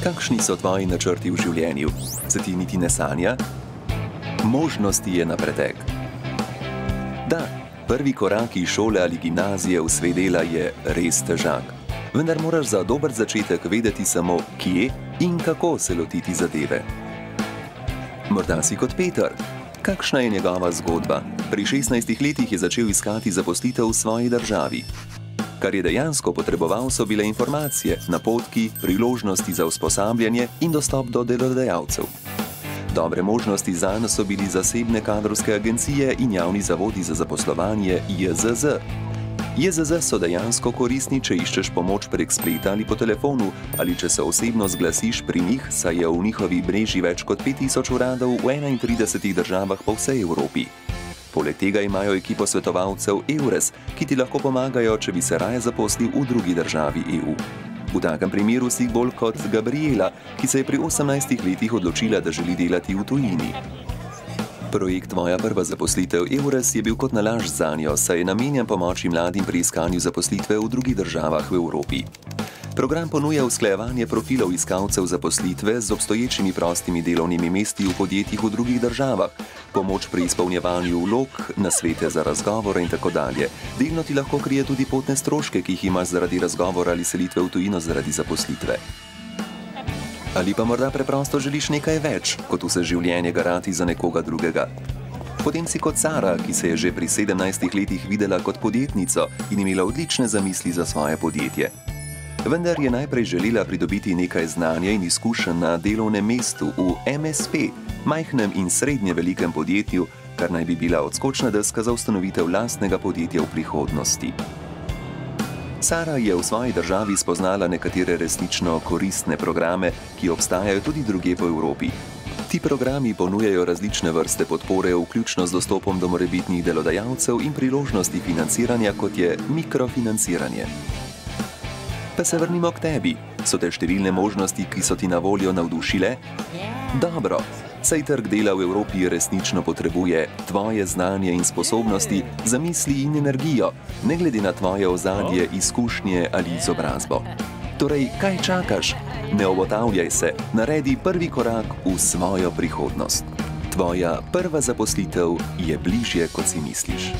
Kakšni so tvoji načrti v življenju? Se ti niti ne sanja? Možnosti je na pretek. Da, prvi korak iz šole ali gimnazije v svet dela je res težak. Vendar moraš za dober začetek vedeti samo, kje in kako se lotiti zadeve. Morda si kot Peter. Kakšna je njegova zgodba? Pri 16 letih je začel iskati zaposlitev v svoji državi. Kar je dejansko potreboval, so bile informacije, napotki, priložnosti za usposabljanje in dostop do delodajalcev. Dobre možnosti zanj so bili zasebne kadrovske agencije in javni zavodi za zaposlovanje JZZ. JZZ so dejansko koristni, če iščeš pomoč prek spleta ali po telefonu, ali če se osebno zglasiš pri njih, saj je v njihovi mreži več kot 5000 uradov v 31 državah po vsej Evropi. Poleg tega imajo ekipo svetovalcev EURES, ki ti lahko pomagajo, če bi se raje zaposlil v drugi državi EU. V takem primeru si bolj kot Gabriela, ki se je pri 18 letih odločila, da želi delati v tujini. Projekt Tvoja prva zaposlitev EURES je bil kot nalašč zanjo, saj je namenjen pomoči mladim pri iskanju zaposlitve v drugih državah v Evropi. Program ponuja usklajevanje profilov iskalcev zaposlitve z obstoječimi prostimi delovnimi mesti v podjetjih v drugih državah, pomoč pri izpolnjevanju vlog, nasvete za razgovore in tako dalje. Delno ti lahko krije tudi potne stroške, ki jih imaš zaradi razgovora ali selitve v tujino zaradi zaposlitve. Ali pa morda preprosto želiš nekaj več, kot vse življenje garati za nekoga drugega. Potem si kot Sara, ki se je že pri 17 letih videla kot podjetnico in imela odlične zamisli za svoje podjetje. Vendar je najprej želela pridobiti nekaj znanja in izkušenj na delovnem mestu v MSP, majhnem in srednje velikem podjetju, kar naj bi bila odskočna deska za ustanovitev lastnega podjetja v prihodnosti. Sara je v svoji državi spoznala nekatere resnično koristne programe, ki obstajajo tudi drugje po Evropi. Ti programi ponujajo različne vrste podpore, vključno z dostopom do morebitnih delodajalcev in priložnosti financiranja, kot je mikrofinanciranje. Pa se vrnimo k tebi. So te številne možnosti, ki so ti na voljo, navdušile? Dobro, saj trg dela v Evropi resnično potrebuje tvoje znanje in sposobnosti, zamisli in energijo, ne glede na tvoje ozadje, izkušnje ali izobrazbo. Torej, kaj čakaš? Ne obotavljaj se, naredi prvi korak v svojo prihodnost. Tvoja prva zaposlitev je bližje, kot si misliš.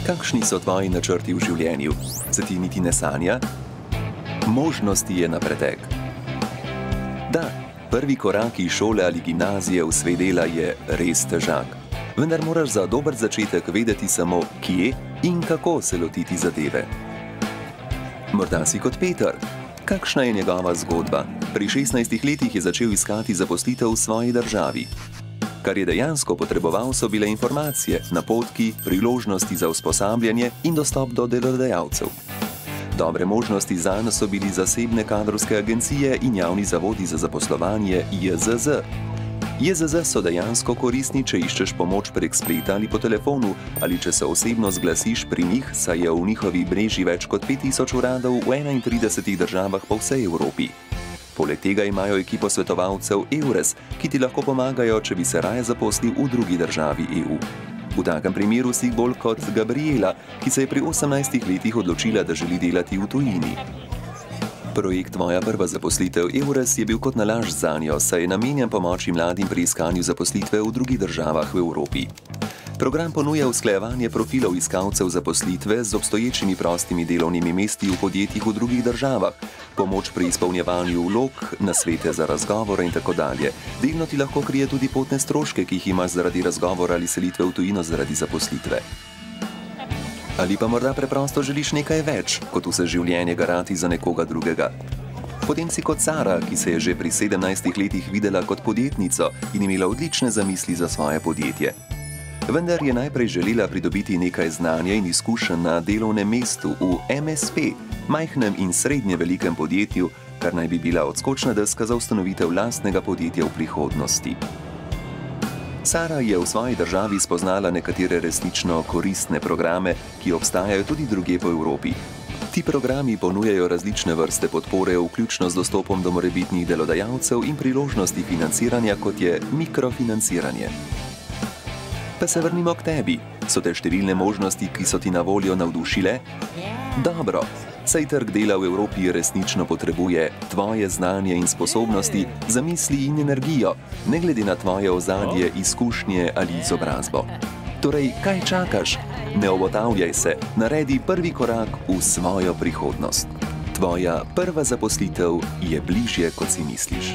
Kakšni so tvoji načrti v življenju? Se ti niti ne sanja? Možnosti je na pretek. Da, prvi korak iz šole ali gimnazije v svet dela je res težak. Vendar moraš za dober začetek vedeti samo, kje in kako se lotiti zadeve. Morda si kot Peter. Kakšna je njegova zgodba? Pri 16 letih je začel iskati zaposlitev v svoji državi. Kar je dejansko potreboval, so bile informacije, napotki, priložnosti za usposabljanje in dostop do delodajalcev. Dobre možnosti zanj so bili zasebne kadrovske agencije in javni zavodi za zaposlovanje JZZ. JZZ so dejansko koristni, če iščeš pomoč prek spleta ali po telefonu, ali če se osebno zglasiš pri njih, saj je v njihovi mreži več kot 5000 uradov v 31 državah po vsej Evropi. Poleg tega imajo ekipo svetovalcev EURES, ki ti lahko pomagajo, če bi se raje zaposlil v drugi državi EU. V takem primeru si bolj kot Gabriela, ki se je pri 18 letih odločila, da želi delati v tujini. Projekt Tvoja prva zaposlitev EURES je bil kot nalašč zanjo, saj je namenjen pomoči mladim pri iskanju zaposlitve v drugih državah v Evropi. Program ponuja usklajevanje profilov iskalcev zaposlitve z obstoječimi prostimi delovnimi mesti v podjetjih v drugih državah, pomoč pri izpolnjevanju vlog, nasvete za razgovore in tako dalje. Delno ti lahko krije tudi potne stroške, ki jih imaš zaradi razgovora ali selitve v tujino zaradi zaposlitve. Ali pa morda preprosto želiš nekaj več, kot vse življenje garati za nekoga drugega. Potem si kot Sara, ki se je že pri 17 letih videla kot podjetnico in imela odlične zamisli za svoje podjetje. Vendar je najprej želela pridobiti nekaj znanja in izkušenj na delovnem mestu v MSP, majhnem in srednje velikem podjetju, kar naj bi bila odskočna deska za ustanovitev lastnega podjetja v prihodnosti. Sara je v svoji državi spoznala nekatere resnično koristne programe, ki obstajajo tudi drugje po Evropi. Ti programi ponujajo različne vrste podpore, vključno z dostopom do morebitnih delodajalcev in priložnosti financiranja, kot je mikrofinanciranje. Pa se vrnimo k tebi. So te številne možnosti, ki so ti na voljo, navdušile? Dobro, saj trg dela v Evropi resnično potrebuje tvoje znanje in sposobnosti, zamisli in energijo, ne glede na tvoje ozadje, izkušnje ali izobrazbo. Torej, kaj čakaš? Ne obotavljaj se, naredi prvi korak v svojo prihodnost. Tvoja prva zaposlitev je bližje, kot si misliš.